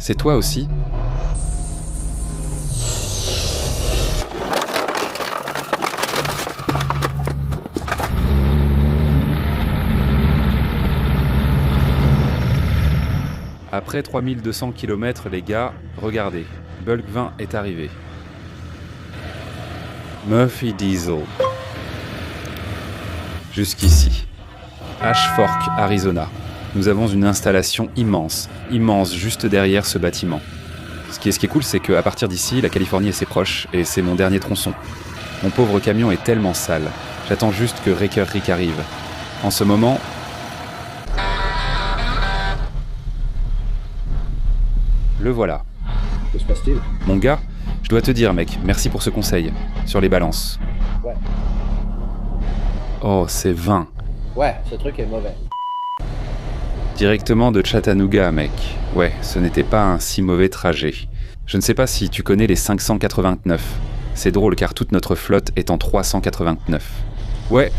C'est toi aussi ? Après 3200 km, les gars, regardez, Bulk 20 est arrivé. Murphy Diesel. Jusqu'ici. Ash Fork, Arizona. Nous avons une installation immense, juste derrière ce bâtiment. Ce qui est cool, c'est qu'à partir d'ici, la Californie est assez proche, et c'est mon dernier tronçon. Mon pauvre camion est tellement sale. J'attends juste que Wrecker Rick arrive. En ce moment... Le voilà. Que se passe-t-il ? Mon gars, je dois te dire, mec, merci pour ce conseil. Sur les balances. Ouais. Oh, c'est 20. Ouais, ce truc est mauvais. Directement de Chattanooga, mec. Ouais, ce n'était pas un si mauvais trajet. Je ne sais pas si tu connais les 589. C'est drôle car toute notre flotte est en 389. Ouais,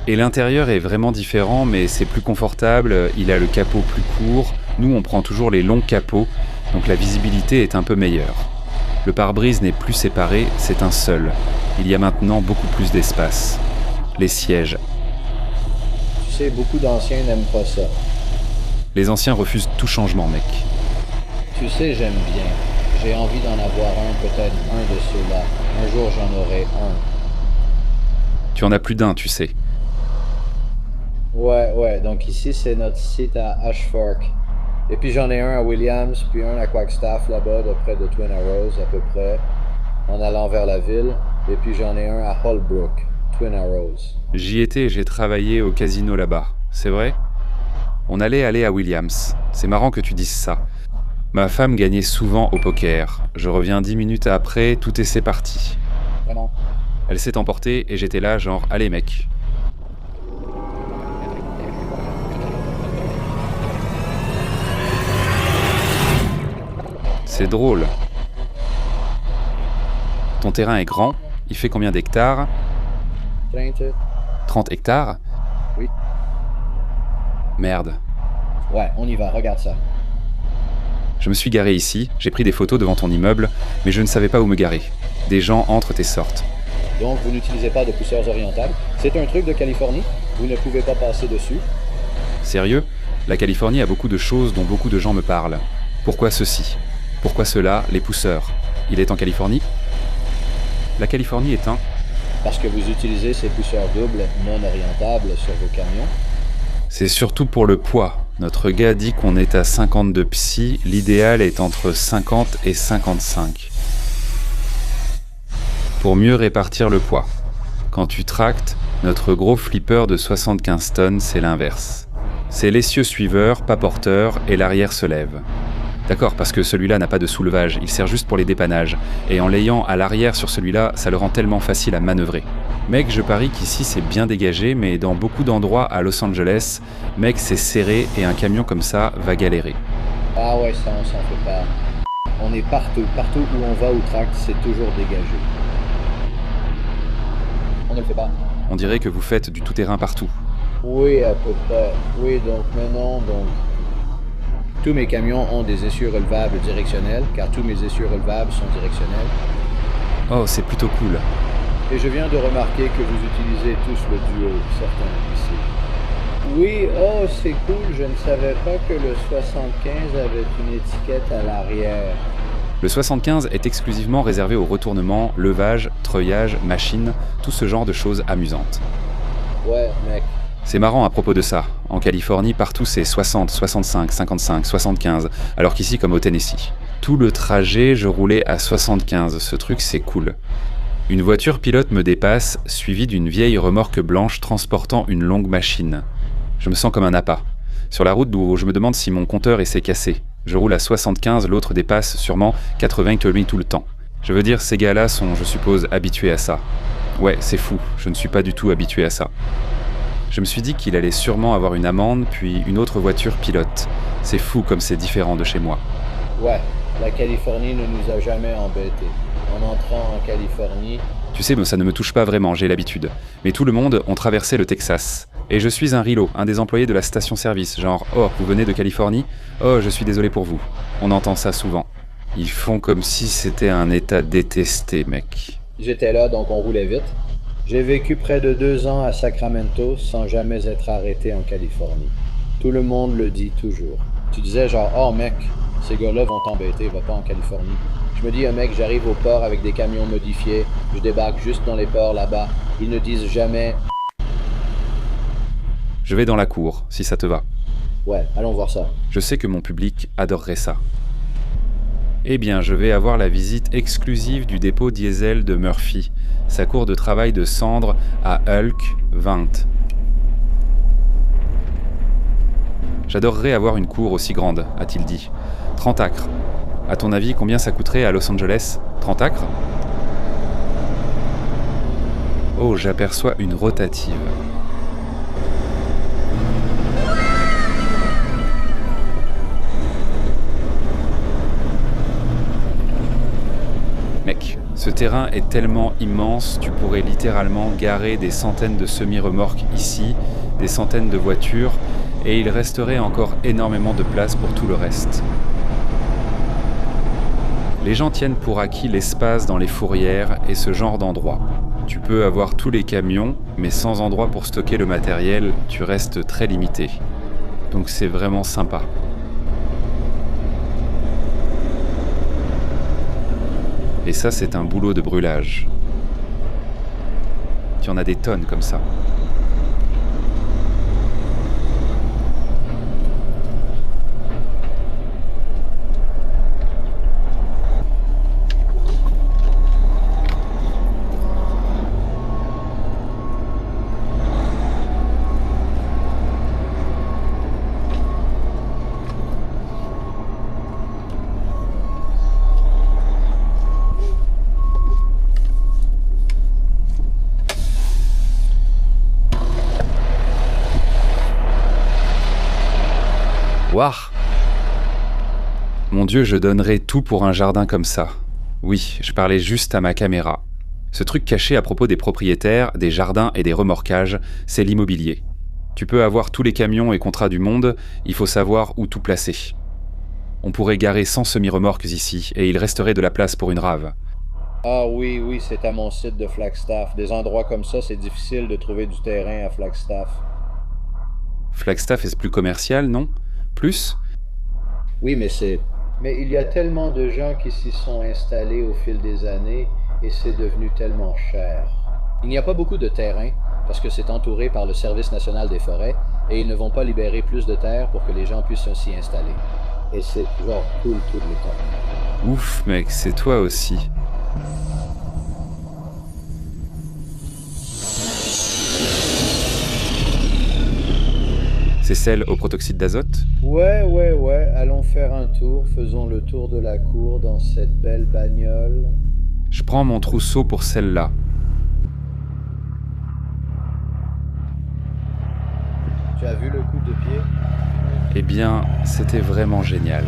et l'intérieur est vraiment différent, mais c'est plus confortable, il a le capot plus court. Nous, on prend toujours les longs capots, donc la visibilité est un peu meilleure. Le pare-brise n'est plus séparé, c'est un seul. Il y a maintenant beaucoup plus d'espace. Les sièges. Tu sais, beaucoup d'anciens n'aiment pas ça. Les anciens refusent tout changement, mec. Tu sais, j'aime bien. J'ai envie d'en avoir un, peut-être un de ceux-là. Un jour, j'en aurai un. Tu en as plus d'un, tu sais. Ouais. Donc ici, c'est notre site à Ash Fork. Et puis j'en ai un à Williams, puis un à Quackstaff, là-bas, de près de Twin Arrows, à peu près, en allant vers la ville. Et puis j'en ai un à Holbrook, Twin Arrows. J'y étais et j'ai travaillé au casino là-bas. C'est vrai ? On allait aller à Williams. C'est marrant que tu dises ça. Ma femme gagnait souvent au poker. Je reviens 10 minutes après, tout est c'est parti. Vraiment ? Elle s'est emportée et j'étais là genre, allez mec. C'est drôle. Ton terrain est grand, il fait combien d'hectares ? 30 hectares ? Oui. Merde. Ouais, on y va, regarde ça. Je me suis garé ici, j'ai pris des photos devant ton immeuble, mais je ne savais pas où me garer. Des gens entrent et sortent. Donc vous n'utilisez pas de pousseurs orientables. C'est un truc de Californie. Vous ne pouvez pas passer dessus. Sérieux ? La Californie a beaucoup de choses dont beaucoup de gens me parlent. Pourquoi ceci ? Pourquoi cela ? Les pousseurs. Il est en Californie ? La Californie est un... Parce que vous utilisez ces pousseurs doubles non orientables sur vos camions. C'est surtout pour le poids. Notre gars dit qu'on est à 52 psi, l'idéal est entre 50 et 55. Pour mieux répartir le poids. Quand tu tractes, notre gros flipper de 75 tonnes, c'est l'inverse. C'est l'essieu suiveur, pas porteur, et l'arrière se lève. D'accord, parce que celui-là n'a pas de soulevage, il sert juste pour les dépannages. Et en l'ayant à l'arrière sur celui-là, ça le rend tellement facile à manœuvrer. Mec, je parie qu'ici c'est bien dégagé, mais dans beaucoup d'endroits à Los Angeles, mec, c'est serré et un camion comme ça va galérer. Ah ouais, ça, on s'en fait pas. On est partout. Partout où on va ou tracte, c'est toujours dégagé. On ne le fait pas. On dirait que vous faites du tout-terrain partout. Oui, à peu près. Oui, donc maintenant, tous mes camions ont des essieux relevables directionnels, car tous mes essieux relevables sont directionnels. Oh, c'est plutôt cool. Et je viens de remarquer que vous utilisez tous le duo, certains ici. Oui, oh, c'est cool, je ne savais pas que le 75 avait une étiquette à l'arrière. Le 75 est exclusivement réservé au retournement, levage, treuillage, machine, tout ce genre de choses amusantes. Ouais, mec. C'est marrant à propos de ça. En Californie, partout c'est 60, 65, 55, 75, alors qu'ici comme au Tennessee. Tout le trajet, je roulais à 75, ce truc c'est cool. Une voiture pilote me dépasse, suivie d'une vieille remorque blanche transportant une longue machine. Je me sens comme un appât. Sur la route d'où je me demande si mon compteur s'est cassé. Je roule à 75, l'autre dépasse sûrement 80 km tout le temps. Je veux dire, ces gars-là sont, je suppose, habitués à ça. Ouais, c'est fou, je ne suis pas du tout habitué à ça. Je me suis dit qu'il allait sûrement avoir une amende, puis une autre voiture pilote. C'est fou comme c'est différent de chez moi. Ouais, la Californie ne nous a jamais embêtés. En entrant en Californie... Tu sais, ça ne me touche pas vraiment, j'ai l'habitude. Mais tout le monde ont traversé le Texas. Et je suis un rilo, un des employés de la station-service, genre « Oh, vous venez de Californie ? Oh, je suis désolé pour vous. » On entend ça souvent. Ils font comme si c'était un état détesté, mec. J'étais là, donc on roulait vite. J'ai vécu près de 2 ans à Sacramento sans jamais être arrêté en Californie. Tout le monde le dit toujours. Tu disais genre « Oh mec, ces gars-là vont t'embêter, va pas en Californie. » Je me dis « mec, j'arrive au port avec des camions modifiés, je débarque juste dans les ports là-bas. Ils ne disent jamais... » Je vais dans la cour, si ça te va. Ouais, allons voir ça. Je sais que mon public adorerait ça. Eh bien, je vais avoir la visite exclusive du dépôt diesel de Murphy, sa cour de travail de cendres à Hulk 20. J'adorerais avoir une cour aussi grande, a-t-il dit. 30 acres. À ton avis, combien ça coûterait à Los Angeles ? 30 acres ? Oh, j'aperçois une rotative. Mec, ce terrain est tellement immense, tu pourrais littéralement garer des centaines de semi-remorques ici, des centaines de voitures, et il resterait encore énormément de place pour tout le reste. Les gens tiennent pour acquis l'espace dans les fourrières et ce genre d'endroits. Tu peux avoir tous les camions, mais sans endroit pour stocker le matériel, tu restes très limité. Donc c'est vraiment sympa. Et ça, c'est un boulot de brûlage. Tu en as des tonnes comme ça. Waouh ! Mon Dieu, je donnerais tout pour un jardin comme ça. Oui, je parlais juste à ma caméra. Ce truc caché à propos des propriétaires, des jardins et des remorquages, c'est l'immobilier. Tu peux avoir tous les camions et contrats du monde, il faut savoir où tout placer. On pourrait garer 100 semi-remorques ici, et il resterait de la place pour une rave. Ah oui, c'est à mon site de Flagstaff. Des endroits comme ça, c'est difficile de trouver du terrain à Flagstaff. Flagstaff est plus commercial, non ? Plus ? Oui, mais il y a tellement de gens qui s'y sont installés au fil des années et c'est devenu tellement cher. Il n'y a pas beaucoup de terrain parce que c'est entouré par le Service national des forêts et ils ne vont pas libérer plus de terre pour que les gens puissent s'y installer. Et c'est genre cool tout le temps. Ouf, mec, c'est toi aussi. C'est celle au protoxyde d'azote ? Ouais, allons faire un tour, faisons le tour de la cour dans cette belle bagnole. Je prends mon trousseau pour celle-là. Tu as vu le coup de pied ? Eh bien, c'était vraiment génial.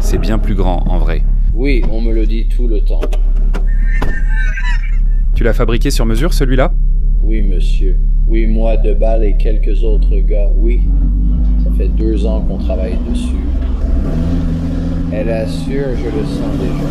C'est bien plus grand, en vrai. Oui, on me le dit tout le temps. Tu l'as fabriqué sur mesure, celui-là ? Oui, monsieur. Oui, moi, Debal et quelques autres gars, oui. Ça fait 2 ans qu'on travaille dessus. Elle assure, je le sens déjà.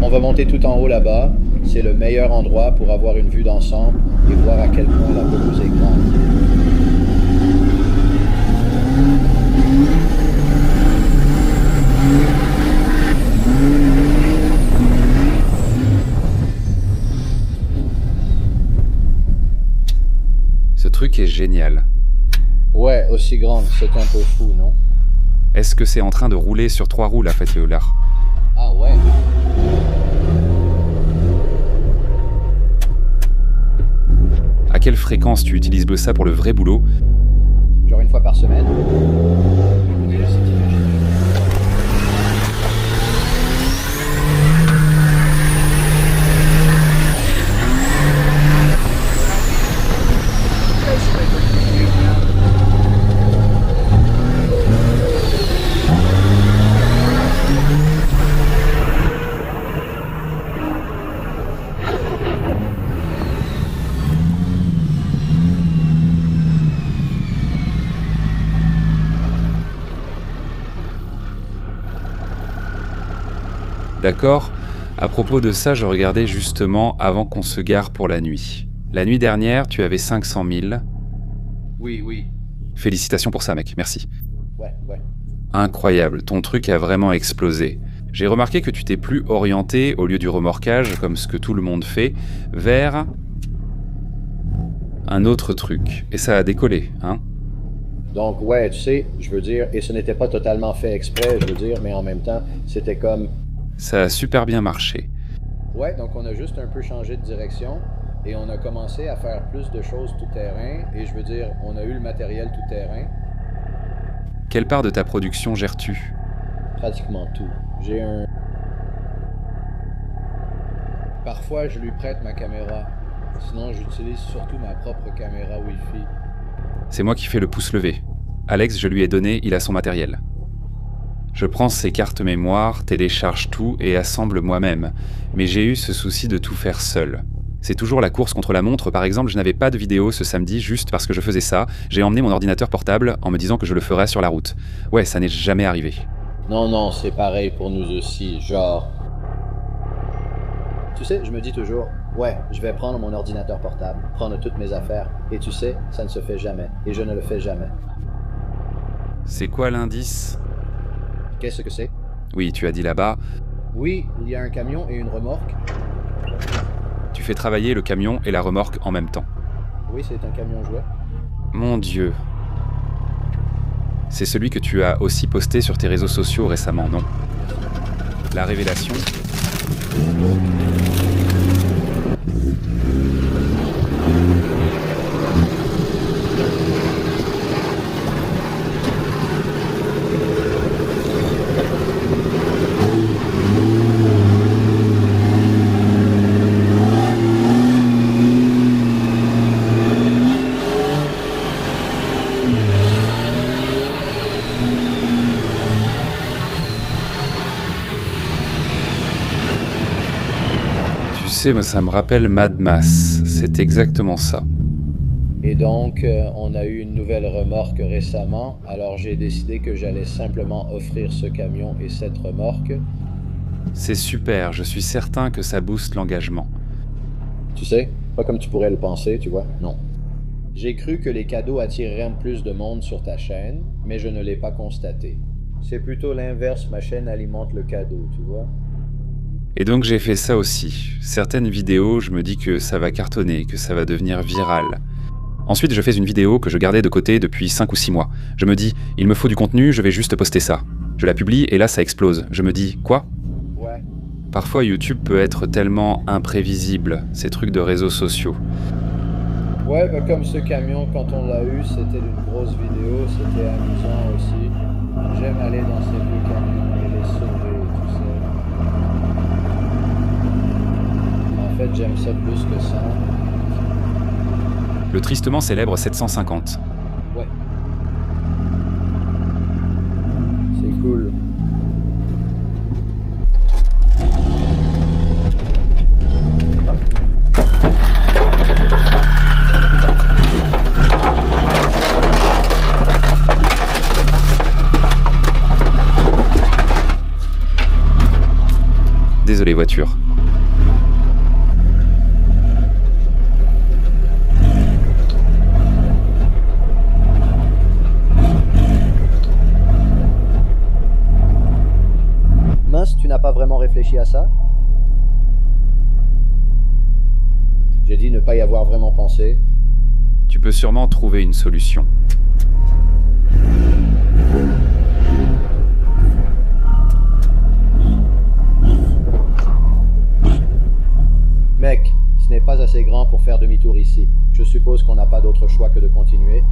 On va monter tout en haut là-bas. C'est le meilleur endroit pour avoir une vue d'ensemble et voir à quel point la pelouse est grande. Ce truc est génial. Ouais, aussi grande, c'est un peu fou, non? Est-ce que c'est en train de rouler sur 3 roues, la fête Léolard ? Ah ouais. À quelle fréquence tu utilises ça pour le vrai boulot ? Genre 1 fois par semaine. D'accord ? À propos de ça, je regardais justement avant qu'on se gare pour la nuit. La nuit dernière, tu avais 500 000. Oui. Félicitations pour ça, mec, merci. Ouais. Incroyable, ton truc a vraiment explosé. J'ai remarqué que tu t'es plus orienté, au lieu du remorquage, comme ce que tout le monde fait, vers un autre truc. Et ça a décollé, hein ? Donc, ouais, tu sais, je veux dire, et ce n'était pas totalement fait exprès, je veux dire, mais en même temps, c'était comme... Ça a super bien marché. Ouais, donc on a juste un peu changé de direction et on a commencé à faire plus de choses tout terrain. Et je veux dire, on a eu le matériel tout terrain. Quelle part de ta production gères-tu ? Pratiquement tout. J'ai un... Parfois, je lui prête ma caméra. Sinon, j'utilise surtout ma propre caméra Wi-Fi. C'est moi qui fais le pouce levé. Alex, je lui ai donné, il a son matériel. Je prends ses cartes mémoire, télécharge tout et assemble moi-même. Mais j'ai eu ce souci de tout faire seul. C'est toujours la course contre la montre. Par exemple, je n'avais pas de vidéo ce samedi juste parce que je faisais ça. J'ai emmené mon ordinateur portable en me disant que je le ferais sur la route. Ouais, ça n'est jamais arrivé. Non, c'est pareil pour nous aussi, genre... Tu sais, je me dis toujours, ouais, je vais prendre mon ordinateur portable, prendre toutes mes affaires, et tu sais, ça ne se fait jamais, et je ne le fais jamais. C'est quoi l'indice ? Qu'est-ce que c'est? Oui, tu as dit là-bas. Oui, il y a un camion et une remorque. Tu fais travailler le camion et la remorque en même temps. Oui, c'est un camion jouet. Mon Dieu. C'est celui que tu as aussi posté sur tes réseaux sociaux récemment, non ? La révélation. Tu sais, moi, ça me rappelle Mad Max. C'est exactement ça. Et donc, on a eu une nouvelle remorque récemment, alors j'ai décidé que j'allais simplement offrir ce camion et cette remorque. C'est super, je suis certain que ça booste l'engagement. Tu sais, pas comme tu pourrais le penser, tu vois, non. J'ai cru que les cadeaux attireraient plus de monde sur ta chaîne, mais je ne l'ai pas constaté. C'est plutôt l'inverse, ma chaîne alimente le cadeau, tu vois. Et donc j'ai fait ça aussi. Certaines vidéos, je me dis que ça va cartonner, que ça va devenir viral. Ensuite, je fais une vidéo que je gardais de côté depuis 5 ou 6 mois. Je me dis, il me faut du contenu, je vais juste poster ça. Je la publie et là ça explose. Je me dis, quoi ? Ouais. Parfois YouTube peut être tellement imprévisible, ces trucs de réseaux sociaux. Ouais, bah comme ce camion, quand on l'a eu, c'était une grosse vidéo, c'était amusant aussi. J'aime aller dans ces vieux camions et les sauver, tout ça. En fait, j'aime ça plus que ça. Le tristement célèbre 750. Ouais. C'est cool. Désolé voiture. Mince, tu n'as pas vraiment réfléchi à ça? J'ai dit ne pas y avoir vraiment pensé. Tu peux sûrement trouver une solution. Mec, ce n'est pas assez grand pour faire demi-tour ici. Je suppose qu'on n'a pas d'autre choix que de continuer.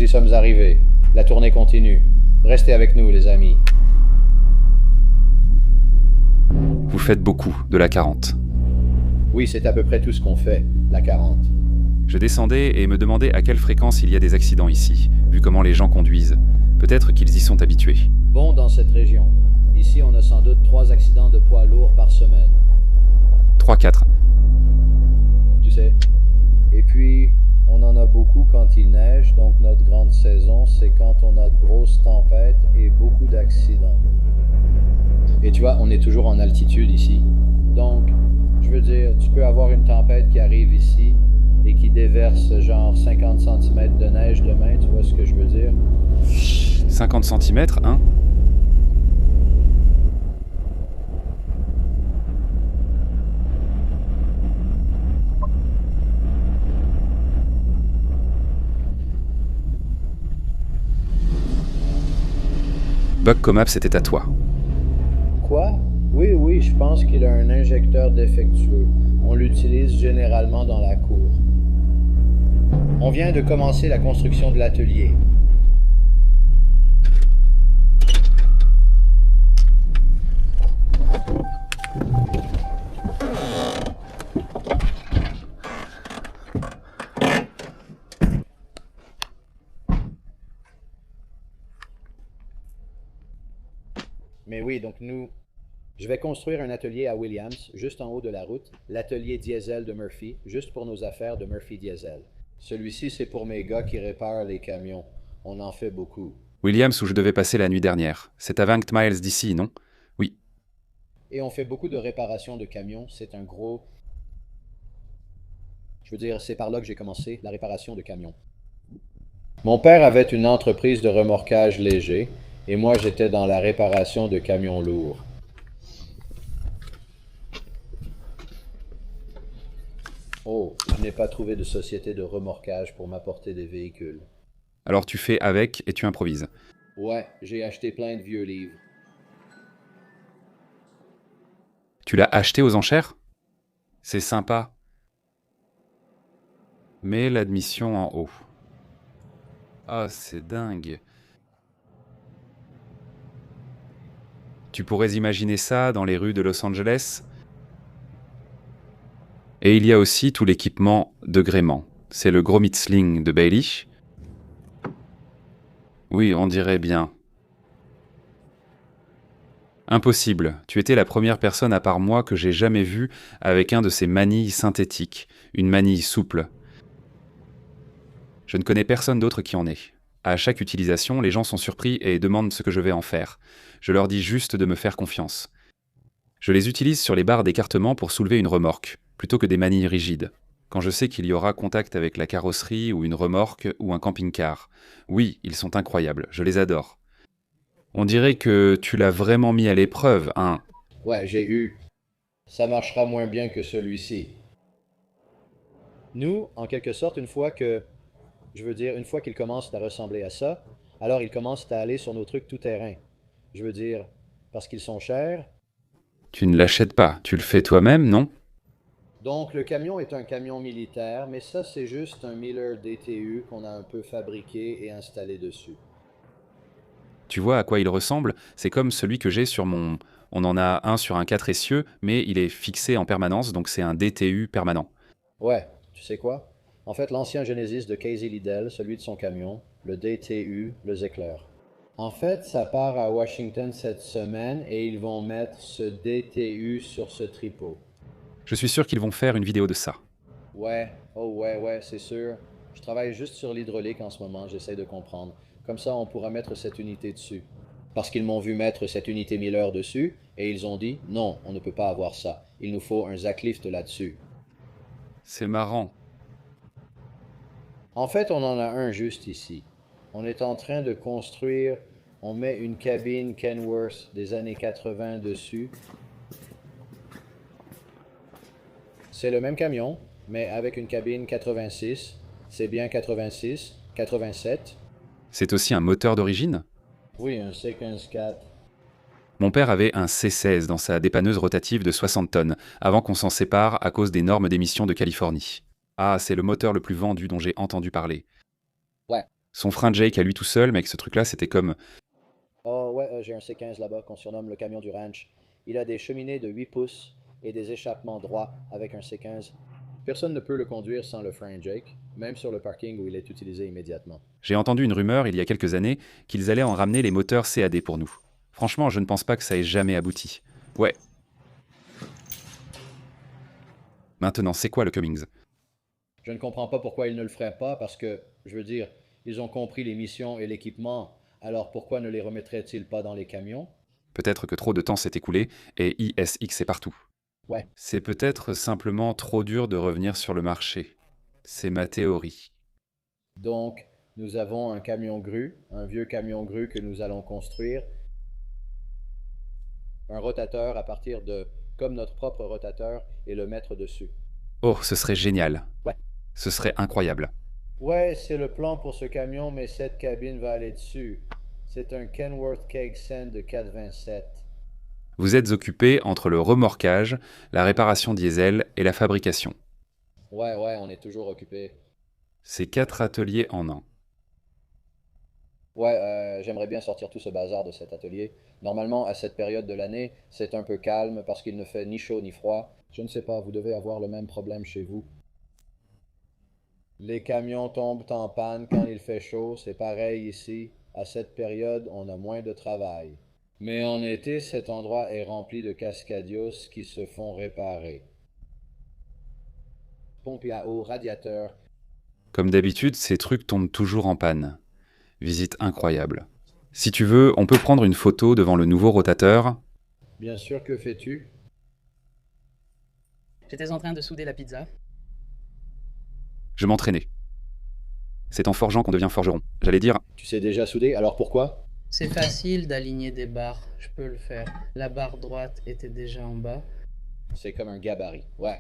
sommes arrivés. La tournée continue. Restez avec nous, les amis. Vous faites beaucoup de la 40. Oui, c'est à peu près tout ce qu'on fait, la 40. Je descendais et me demandais à quelle fréquence il y a des accidents ici, vu comment les gens conduisent. Peut-être qu'ils y sont habitués. Bon, dans cette région. Ici, on a sans doute 3 accidents de poids lourds par semaine. 3-4. Tu sais. Et puis, on en a beaucoup quand il neige, donc notre grande saison, c'est quand on a de grosses tempêtes et beaucoup d'accidents. Et tu vois, on est toujours en altitude ici. Donc, je veux dire, tu peux avoir une tempête qui arrive ici et qui déverse genre 50 cm de neige demain, tu vois ce que je veux dire? 50 cm, hein? Buck Comap, c'était à toi. Quoi? Oui, je pense qu'il a un injecteur défectueux. On l'utilise généralement dans la cour. On vient de commencer la construction de l'atelier. Mais oui, donc je vais construire un atelier à Williams, juste en haut de la route, l'atelier diesel de Murphy, juste pour nos affaires de Murphy Diesel. Celui-ci, c'est pour mes gars qui réparent les camions. On en fait beaucoup. Williams, où je devais passer la nuit dernière. C'est à 20 miles d'ici, non? Oui. Et on fait beaucoup de réparations de camions. C'est un gros... Je veux dire, c'est par là que j'ai commencé, la réparation de camions. Mon père avait une entreprise de remorquage léger, et moi j'étais dans la réparation de camions lourds. Oh, je n'ai pas trouvé de société de remorquage pour m'apporter des véhicules. Alors tu fais avec et tu improvises. Ouais, j'ai acheté plein de vieux livres. Tu l'as acheté aux enchères? C'est sympa. Mets l'admission en haut. Ah, c'est dingue. Tu pourrais imaginer ça dans les rues de Los Angeles? Et il y a aussi tout l'équipement de gréement. C'est le Gromitzling de Bailey. Oui, on dirait bien. Impossible. Tu étais la première personne à part moi que j'ai jamais vue avec un de ces manilles synthétiques, une manille souple. Je ne connais personne d'autre qui en ait. À chaque utilisation, les gens sont surpris et demandent ce que je vais en faire. Je leur dis juste de me faire confiance. Je les utilise sur les barres d'écartement pour soulever une remorque, plutôt que des manilles rigides. Quand je sais qu'il y aura contact avec la carrosserie ou une remorque ou un camping-car. Oui, ils sont incroyables, je les adore. On dirait que tu l'as vraiment mis à l'épreuve, hein? Ouais, j'ai eu. Ça marchera moins bien que celui-ci. Nous, en quelque sorte, une fois qu'ils commencent à ressembler à ça, alors ils commencent à aller sur nos trucs tout-terrain. Je veux dire, parce qu'ils sont chers. Tu ne l'achètes pas, tu le fais toi-même, non? Donc, le camion est un camion militaire, mais ça, c'est juste un Miller DTU qu'on a un peu fabriqué et installé dessus. Tu vois à quoi il ressemble? C'est comme celui que j'ai sur mon... On en a un sur un 4 essieux, mais il est fixé en permanence, donc c'est un DTU permanent. Ouais, tu sais quoi? En fait, l'ancien Genesis de Casey Liddell, celui de son camion, le DTU, le Zecler. En fait, ça part à Washington cette semaine et ils vont mettre ce DTU sur ce tripot. Je suis sûr qu'ils vont faire une vidéo de ça. Ouais, ouais, c'est sûr. Je travaille juste sur l'hydraulique en ce moment, j'essaie de comprendre. Comme ça, on pourra mettre cette unité dessus. Parce qu'ils m'ont vu mettre cette unité Miller dessus, et ils ont dit, non, on ne peut pas avoir ça. Il nous faut un Zacklift là-dessus. C'est marrant. En fait, on en a un juste ici. On est en train de construire, on met une cabine Kenworth des années 80 dessus. C'est le même camion, mais avec une cabine 86. C'est bien 86, 87. C'est aussi un moteur d'origine? Oui, un C15-4. Mon père avait un C16 dans sa dépanneuse rotative de 60 tonnes, avant qu'on s'en sépare à cause des normes d'émissions de Californie. Ah, c'est le moteur le plus vendu dont j'ai entendu parler. Ouais, Son frein Jake à lui tout seul, mec, ce truc-là, c'était comme... Oh ouais, j'ai un C15 là-bas qu'on surnomme le camion du ranch. Il a des cheminées de 8 pouces et des échappements droits avec un C15. Personne ne peut le conduire sans le frein Jake, même sur le parking où il est utilisé immédiatement. J'ai entendu une rumeur, il y a quelques années, qu'ils allaient en ramener les moteurs CAD pour nous. Franchement, je ne pense pas que ça ait jamais abouti. Ouais. Maintenant, c'est quoi le Cummings? Je ne comprends pas pourquoi ils ne le feraient pas, parce que, je veux dire, ils ont compris les missions et l'équipement, alors pourquoi ne les remettraient-ils pas dans les camions? Peut-être que trop de temps s'est écoulé et ISX est partout. Ouais. C'est peut-être simplement trop dur de revenir sur le marché. C'est ma théorie. Donc, nous avons un camion grue, un vieux camion grue que nous allons construire, un rotateur à partir de, comme notre propre rotateur, et le mettre dessus. Oh, ce serait génial. Ouais. Ce serait incroyable. Ouais, c'est le plan pour ce camion, mais cette cabine va aller dessus. C'est un Kenworth Keg Sand de 4,27. Vous êtes occupé entre le remorquage, la réparation diesel et la fabrication. Ouais, on est toujours occupé. C'est 4 ateliers en un. Ouais, j'aimerais bien sortir tout ce bazar de cet atelier. Normalement, à cette période de l'année, c'est un peu calme parce qu'il ne fait ni chaud ni froid. Je ne sais pas, vous devez avoir le même problème chez vous. Les camions tombent en panne quand il fait chaud, c'est pareil ici. À cette période, on a moins de travail. Mais en été, cet endroit est rempli de cascadios qui se font réparer. Pompe à eau, radiateur. Comme d'habitude, ces trucs tombent toujours en panne. Visite incroyable. Si tu veux, on peut prendre une photo devant le nouveau rotateur. Bien sûr, que fais-tu? J'étais en train de souder la pizza. Je m'entraînais. C'est en forgeant qu'on devient forgeron. J'allais dire... Tu sais déjà souder, alors pourquoi? C'est facile d'aligner des barres, je peux le faire. La barre droite était déjà en bas. C'est comme un gabarit, ouais.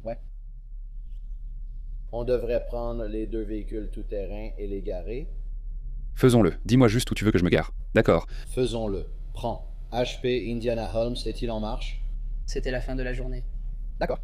Ouais. On devrait prendre les 2 véhicules tout-terrain et les garer. Faisons-le. Dis-moi juste où tu veux que je me gare. D'accord. Faisons-le. Prends. HP Indiana Holmes, est-il en marche? C'était la fin de la journée. D'accord.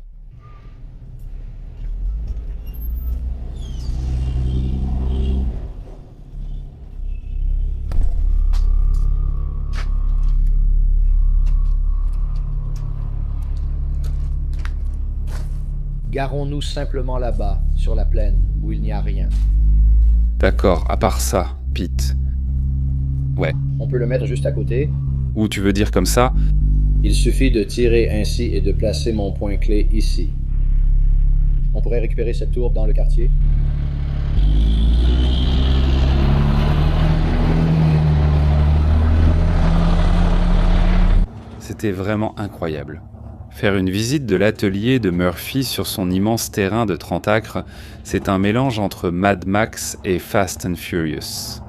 Garons-nous simplement là-bas, sur la plaine, où il n'y a rien. D'accord, à part ça, Pete. Ouais. On peut le mettre juste à côté. Ou tu veux dire comme ça? Il suffit de tirer ainsi et de placer mon point clé ici. On pourrait récupérer cette tour dans le quartier. C'était vraiment incroyable. Faire une visite de l'atelier de Murphy sur son immense terrain de 30 acres, c'est un mélange entre Mad Max et Fast and Furious.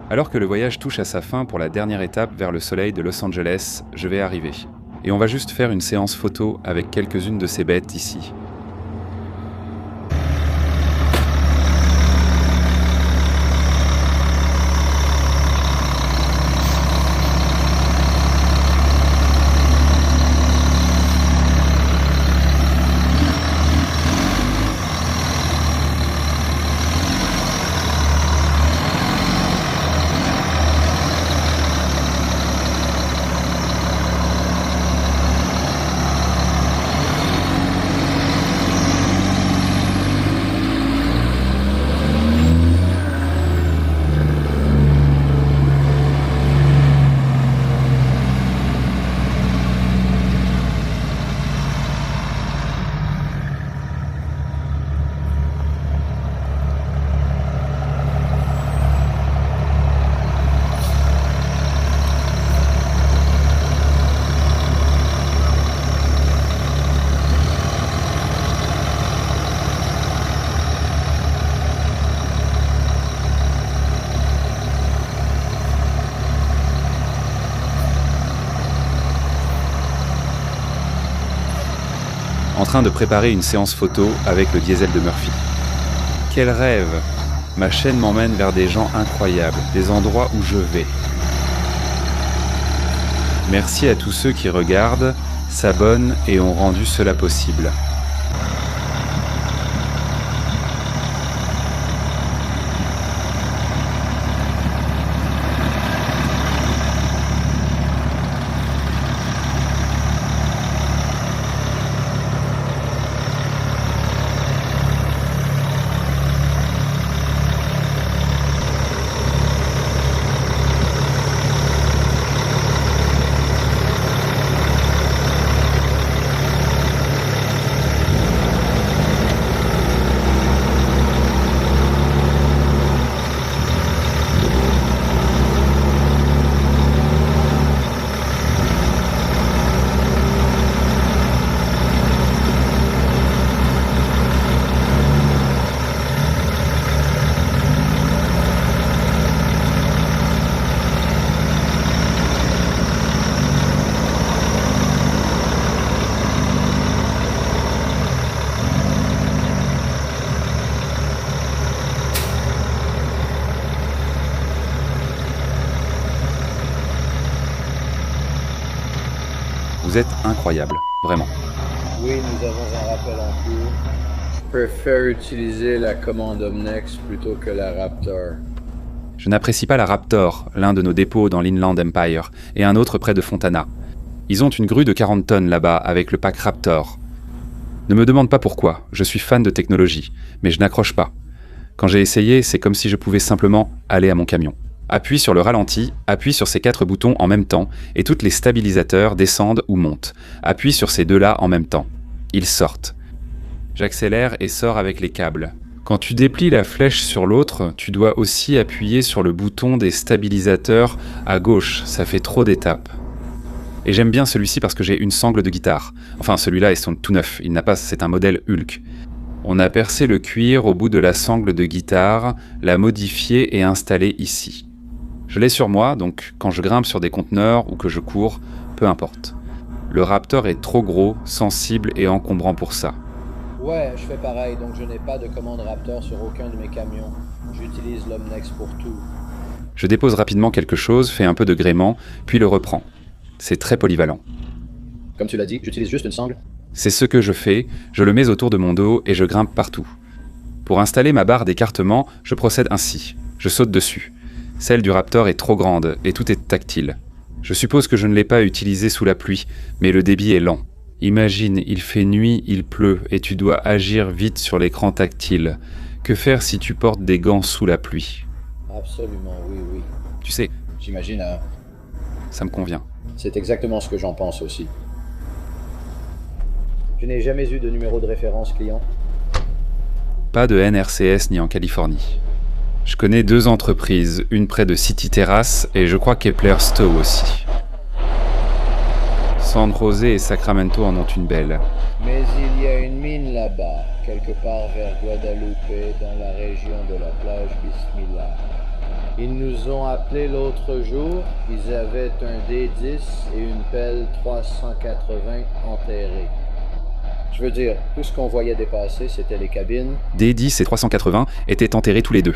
Alors que le voyage touche à sa fin pour la dernière étape vers le soleil de Los Angeles, je vais arriver. Et on va juste faire une séance photo avec quelques-unes de ces bêtes ici. En train de préparer une séance photo avec le diesel de Murphy. Quel rêve! Ma chaîne m'emmène vers des gens incroyables, des endroits où je vais. Merci à tous ceux qui regardent, s'abonnent et ont rendu cela possible. Vous êtes incroyable, vraiment. Oui, nous avons un rappel en cours. Je préfère utiliser la commande Omnex plutôt que la Raptor. Je n'apprécie pas la Raptor, l'un de nos dépôts dans l'Inland Empire, et un autre près de Fontana. Ils ont une grue de 40 tonnes là-bas avec le pack Raptor. Ne me demande pas pourquoi, je suis fan de technologie, mais je n'accroche pas. Quand j'ai essayé, c'est comme si je pouvais simplement aller à mon camion. Appuie sur le ralenti, appuie sur ces 4 boutons en même temps, et tous les stabilisateurs descendent ou montent. Appuie sur ces 2-là en même temps. Ils sortent. J'accélère et sors avec les câbles. Quand tu déplies la flèche sur l'autre, tu dois aussi appuyer sur le bouton des stabilisateurs à gauche, ça fait trop d'étapes. Et j'aime bien celui-ci parce que j'ai une sangle de guitare. Enfin, celui-là est tout neuf, il n'a pas, c'est un modèle Hulk. On a percé le cuir au bout de la sangle de guitare, l'a modifié et installé ici. Je l'ai sur moi, donc quand je grimpe sur des conteneurs ou que je cours, peu importe. Le Raptor est trop gros, sensible et encombrant pour ça. Ouais, je fais pareil, donc je n'ai pas de commande Raptor sur aucun de mes camions. J'utilise l'Omnex pour tout. Je dépose rapidement quelque chose, fais un peu de gréement, puis le reprends. C'est très polyvalent. Comme tu l'as dit, j'utilise juste une sangle. C'est ce que je fais, je le mets autour de mon dos et je grimpe partout. Pour installer ma barre d'écartement, je procède ainsi. Je saute dessus. Celle du Raptor est trop grande et tout est tactile. Je suppose que je ne l'ai pas utilisée sous la pluie, mais le débit est lent. Imagine, il fait nuit, il pleut et tu dois agir vite sur l'écran tactile. Que faire si tu portes des gants sous la pluie? Absolument, oui. Tu sais, J'imagine, ça me convient. c'est exactement ce que j'en pense aussi. Je n'ai jamais eu de numéro de référence client. Pas de NRCS ni en Californie. Je connais 2 entreprises, une près de City Terrace et je crois Kepler Stowe aussi. San José et Sacramento en ont une belle. Mais il y a une mine là-bas, quelque part vers Guadalupe, dans la région de la plage Bismillah. Ils nous ont appelés l'autre jour, ils avaient un D10 et une pelle 380 enterrée. Je veux dire, tout ce qu'on voyait dépasser, c'était les cabines. D10 et 380 étaient enterrés tous les deux.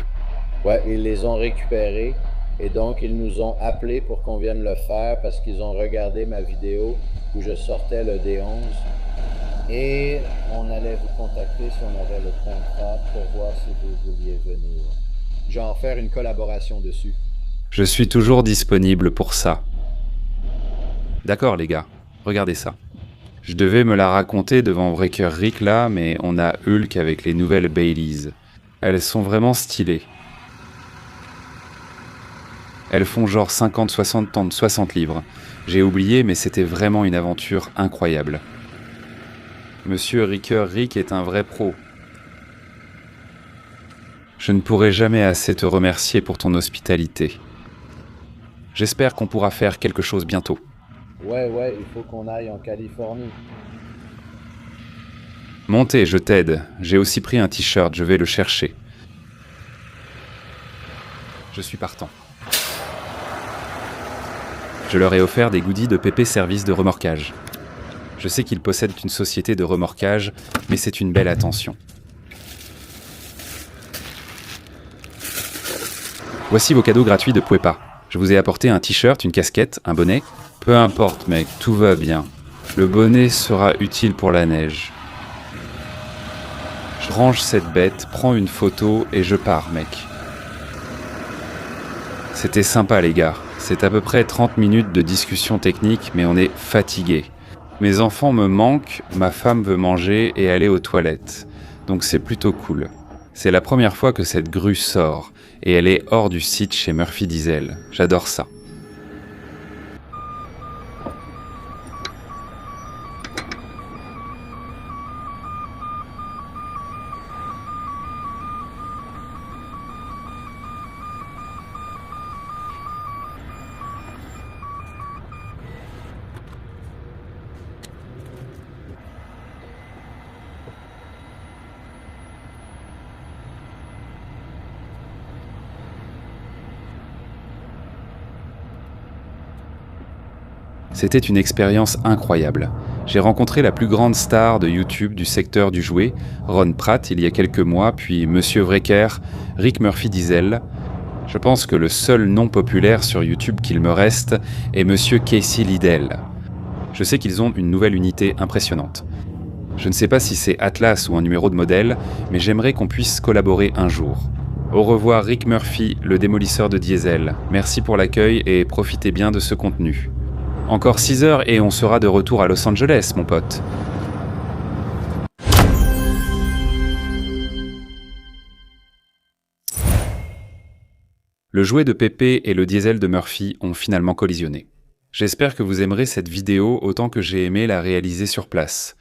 Ouais, ils les ont récupérés et donc ils nous ont appelés pour qu'on vienne le faire parce qu'ils ont regardé ma vidéo où je sortais le D11 et on allait vous contacter si on avait le contrat pour voir si vous vouliez venir. Genre faire une collaboration dessus. Je suis toujours disponible pour ça. D'accord les gars, regardez ça. Je devais me la raconter devant Wrecker Rick là, mais on a Hulk avec les nouvelles Baileys. Elles sont vraiment stylées. Elles font genre 50, 60, 60 livres. J'ai oublié, mais c'était vraiment une aventure incroyable. Monsieur Wrecker Rick est un vrai pro. Je ne pourrai jamais assez te remercier pour ton hospitalité. J'espère qu'on pourra faire quelque chose bientôt. Ouais, il faut qu'on aille en Californie. Montez, je t'aide. J'ai aussi pris un t-shirt, je vais le chercher. Je suis partant. Je leur ai offert des goodies de PP Service de remorquage. Je sais qu'ils possèdent une société de remorquage, mais c'est une belle attention. Voici vos cadeaux gratuits de Puepa. Je vous ai apporté un t-shirt, une casquette, un bonnet. Peu importe, mec, tout va bien. Le bonnet sera utile pour la neige. Je range cette bête, prends une photo et je pars, mec. C'était sympa, les gars. C'est à peu près 30 minutes de discussion technique, mais on est fatigué. Mes enfants me manquent, ma femme veut manger et aller aux toilettes. Donc c'est plutôt cool. C'est la première fois que cette grue sort, et elle est hors du site chez Murphy Diesel. J'adore ça. C'était une expérience incroyable. J'ai rencontré la plus grande star de YouTube du secteur du jouet, Ron Pratt, il y a quelques mois, puis Monsieur Wrecker, Rick Murphy Diesel. Je pense que le seul nom populaire sur YouTube qu'il me reste est Monsieur Casey Liddell. Je sais qu'ils ont une nouvelle unité impressionnante. Je ne sais pas si c'est Atlas ou un numéro de modèle, mais j'aimerais qu'on puisse collaborer un jour. Au revoir Rick Murphy, le démolisseur de diesel. Merci pour l'accueil et profitez bien de ce contenu. Encore 6 heures et on sera de retour à Los Angeles, mon pote. Le jouet de Pépé et le diesel de Murphy ont finalement collisionné. J'espère que vous aimerez cette vidéo autant que j'ai aimé la réaliser sur place.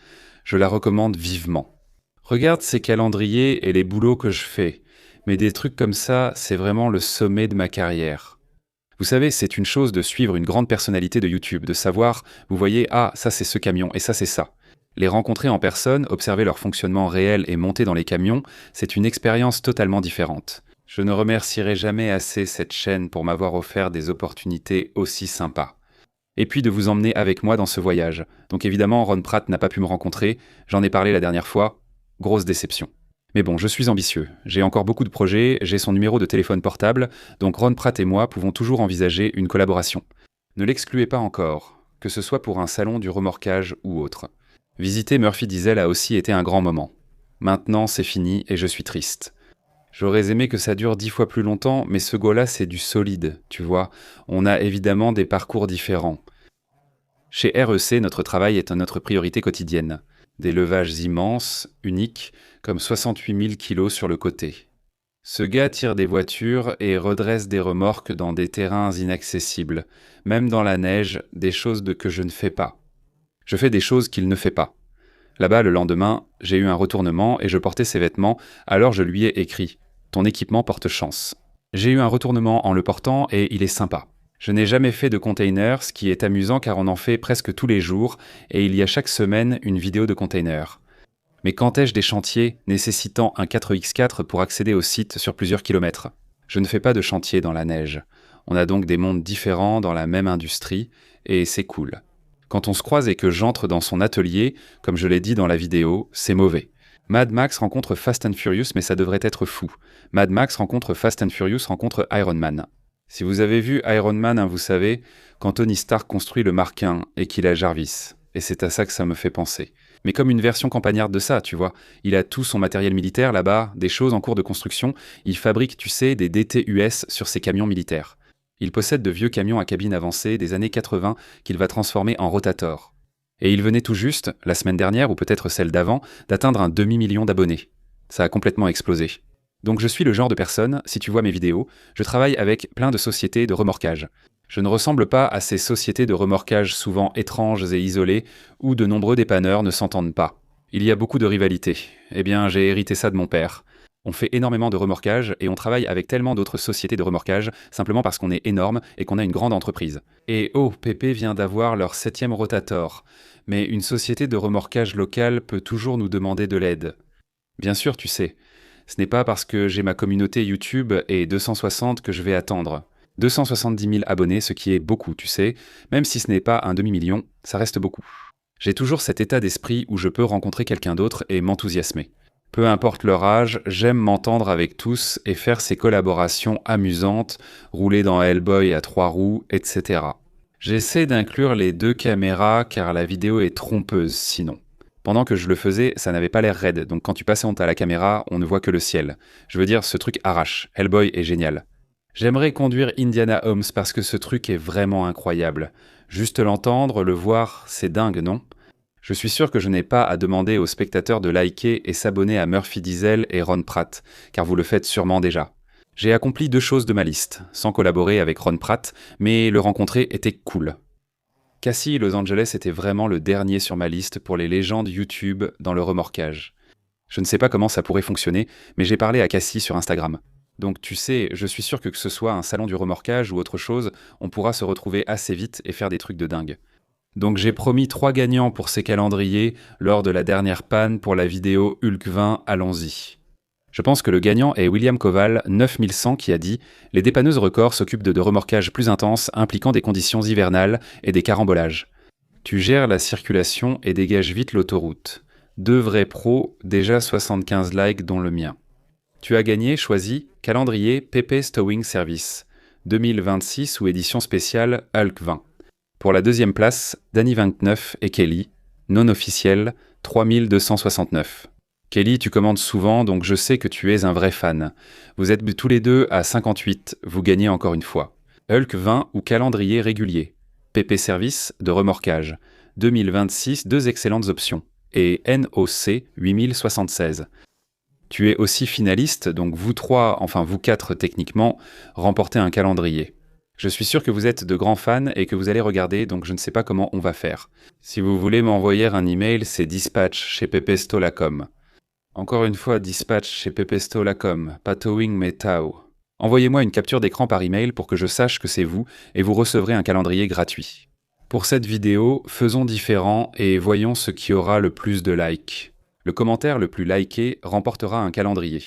Je la recommande vivement. Regarde ces calendriers et les boulots que je fais. Mais des trucs comme ça, c'est vraiment le sommet de ma carrière. Vous savez, c'est une chose de suivre une grande personnalité de YouTube, de savoir, vous voyez, ah, ça c'est ce camion et ça c'est ça. Les rencontrer en personne, observer leur fonctionnement réel et monter dans les camions, c'est une expérience totalement différente. Je ne remercierai jamais assez cette chaîne pour m'avoir offert des opportunités aussi sympas. Et puis de vous emmener avec moi dans ce voyage. Donc évidemment, Ron Pratt n'a pas pu me rencontrer, j'en ai parlé la dernière fois, grosse déception. Mais bon, je suis ambitieux, j'ai encore beaucoup de projets, j'ai son numéro de téléphone portable, donc Ron Pratt et moi pouvons toujours envisager une collaboration. Ne l'excluez pas encore, que ce soit pour un salon du remorquage ou autre. Visiter Murphy Diesel a aussi été un grand moment. Maintenant, c'est fini et je suis triste. J'aurais aimé que ça dure 10 fois plus longtemps, mais ce gars-là, c'est du solide, tu vois. On a évidemment des parcours différents. Chez REC, notre travail est notre priorité quotidienne. Des levages immenses, uniques, comme 68 000 kilos sur le côté. Ce gars tire des voitures et redresse des remorques dans des terrains inaccessibles, même dans la neige, des choses que je ne fais pas. Je fais des choses qu'il ne fait pas. Là-bas, le lendemain, j'ai eu un retournement et je portais ses vêtements, alors je lui ai écrit « Ton équipement porte chance ». J'ai eu un retournement en le portant et il est sympa. Je n'ai jamais fait de container, ce qui est amusant car on en fait presque tous les jours et il y a chaque semaine une vidéo de container. Mais quand ai-je des chantiers nécessitant un 4x4 pour accéder au site sur plusieurs kilomètres? Je ne fais pas de chantier dans la neige. On a donc des mondes différents dans la même industrie et c'est cool. Quand on se croise et que j'entre dans son atelier, comme je l'ai dit dans la vidéo, c'est mauvais. Mad Max rencontre Fast and Furious, mais ça devrait être fou. Mad Max rencontre Fast and Furious rencontre Iron Man. Si vous avez vu Iron Man, vous savez, quand Tony Stark construit le Mark I et qu'il a Jarvis. Et c'est à ça que ça me fait penser. Mais comme une version campagnarde de ça, tu vois. Il a tout son matériel militaire là-bas, des choses en cours de construction. Il fabrique, tu sais, des DTUS sur ses camions militaires. Il possède de vieux camions à cabine avancée des années 80 qu'il va transformer en Rotator. Et il venait tout juste, la semaine dernière ou peut-être celle d'avant, d'atteindre un demi-million d'abonnés. Ça a complètement explosé. Donc je suis le genre de personne, si tu vois mes vidéos, je travaille avec plein de sociétés de remorquage. Je ne ressemble pas à ces sociétés de remorquage souvent étranges et isolées, où de nombreux dépanneurs ne s'entendent pas. Il y a beaucoup de rivalité. Eh bien, j'ai hérité ça de mon père. On fait énormément de remorquage et on travaille avec tellement d'autres sociétés de remorquage simplement parce qu'on est énorme et qu'on a une grande entreprise. Et oh, Pépé vient d'avoir leur 7e Rotator. Mais une société de remorquage locale peut toujours nous demander de l'aide. Bien sûr, tu sais. Ce n'est pas parce que j'ai ma communauté YouTube et 260 que je vais attendre. 270 000 abonnés, ce qui est beaucoup, tu sais. Même si ce n'est pas un demi-million, ça reste beaucoup. J'ai toujours cet état d'esprit où je peux rencontrer quelqu'un d'autre et m'enthousiasmer. Peu importe leur âge, j'aime m'entendre avec tous et faire ces collaborations amusantes, rouler dans Hellboy à 3 roues, etc. J'essaie d'inclure les 2 caméras car la vidéo est trompeuse sinon. Pendant que je le faisais, ça n'avait pas l'air raide, donc quand tu passais à la caméra, on ne voit que le ciel. Je veux dire, ce truc arrache. Hellboy est génial. J'aimerais conduire Indiana Homes parce que ce truc est vraiment incroyable. Juste l'entendre, le voir, c'est dingue, non ? Je suis sûr que je n'ai pas à demander aux spectateurs de liker et s'abonner à Murphy Diesel et Ron Pratt, car vous le faites sûrement déjà. J'ai accompli 2 choses de ma liste, sans collaborer avec Ron Pratt, mais le rencontrer était cool. Cassie Los Angeles était vraiment le dernier sur ma liste pour les légendes YouTube dans le remorquage. Je ne sais pas comment ça pourrait fonctionner, mais j'ai parlé à Cassie sur Instagram. Donc tu sais, je suis sûr que ce soit un salon du remorquage ou autre chose, on pourra se retrouver assez vite et faire des trucs de dingue. Donc j'ai promis 3 gagnants pour ces calendriers lors de la dernière panne pour la vidéo Hulk 20, allons-y. Je pense que le gagnant est William Koval, 9100, qui a dit « Les dépanneuses records s'occupent de remorquages plus intenses impliquant des conditions hivernales et des carambolages. Tu gères la circulation et dégages vite l'autoroute. 2 vrais pros, déjà 75 likes dont le mien. Tu as gagné, choisi, calendrier Pépé Stowing Service, 2026 ou édition spéciale Hulk 20. Pour la deuxième place, Danny29 et Kelly, non officiel, 3269. Kelly, tu commandes souvent, donc je sais que tu es un vrai fan. Vous êtes tous les deux à 58, vous gagnez encore une fois. Hulk 20 ou calendrier régulier. PP Service de remorquage. 2026, deux excellentes options. Et NOC 8076. Tu es aussi finaliste, donc vous trois, enfin vous quatre techniquement, remportez un calendrier. Je suis sûr que vous êtes de grands fans et que vous allez regarder, donc je ne sais pas comment on va faire. Si vous voulez m'envoyer un email, c'est dispatch chez pepestolacom. Encore une fois, dispatch chez pepestolacom, pas towing mais tao. Envoyez-moi une capture d'écran par email pour que je sache que c'est vous et vous recevrez un calendrier gratuit. Pour cette vidéo, faisons différent et voyons ce qui aura le plus de likes. Le commentaire le plus liké remportera un calendrier.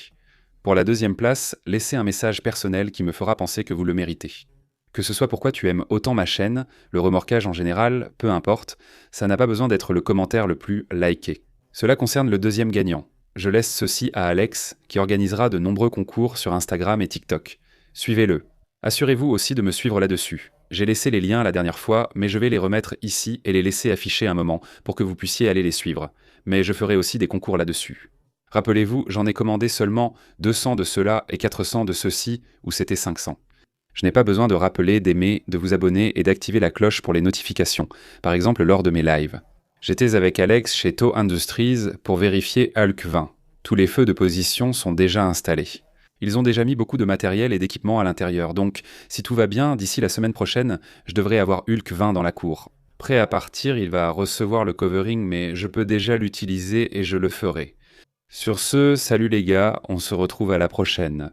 Pour la deuxième place, laissez un message personnel qui me fera penser que vous le méritez. Que ce soit pourquoi tu aimes autant ma chaîne, le remorquage en général, peu importe, ça n'a pas besoin d'être le commentaire le plus liké. Cela concerne le deuxième gagnant. Je laisse ceci à Alex, qui organisera de nombreux concours sur Instagram et TikTok. Suivez-le. Assurez-vous aussi de me suivre là-dessus. J'ai laissé les liens la dernière fois, mais je vais les remettre ici et les laisser afficher un moment pour que vous puissiez aller les suivre. Mais je ferai aussi des concours là-dessus. Rappelez-vous, j'en ai commandé seulement 200 de ceux-là et 400 de ceux-ci, où c'était 500. Je n'ai pas besoin de rappeler, d'aimer, de vous abonner et d'activer la cloche pour les notifications, par exemple lors de mes lives. J'étais avec Alex chez Tow Industries pour vérifier Hulk 20. Tous les feux de position sont déjà installés. Ils ont déjà mis beaucoup de matériel et d'équipement à l'intérieur, donc si tout va bien, d'ici la semaine prochaine, je devrais avoir Hulk 20 dans la cour. Prêt à partir, il va recevoir le covering, mais je peux déjà l'utiliser et je le ferai. Sur ce, salut les gars, on se retrouve à la prochaine.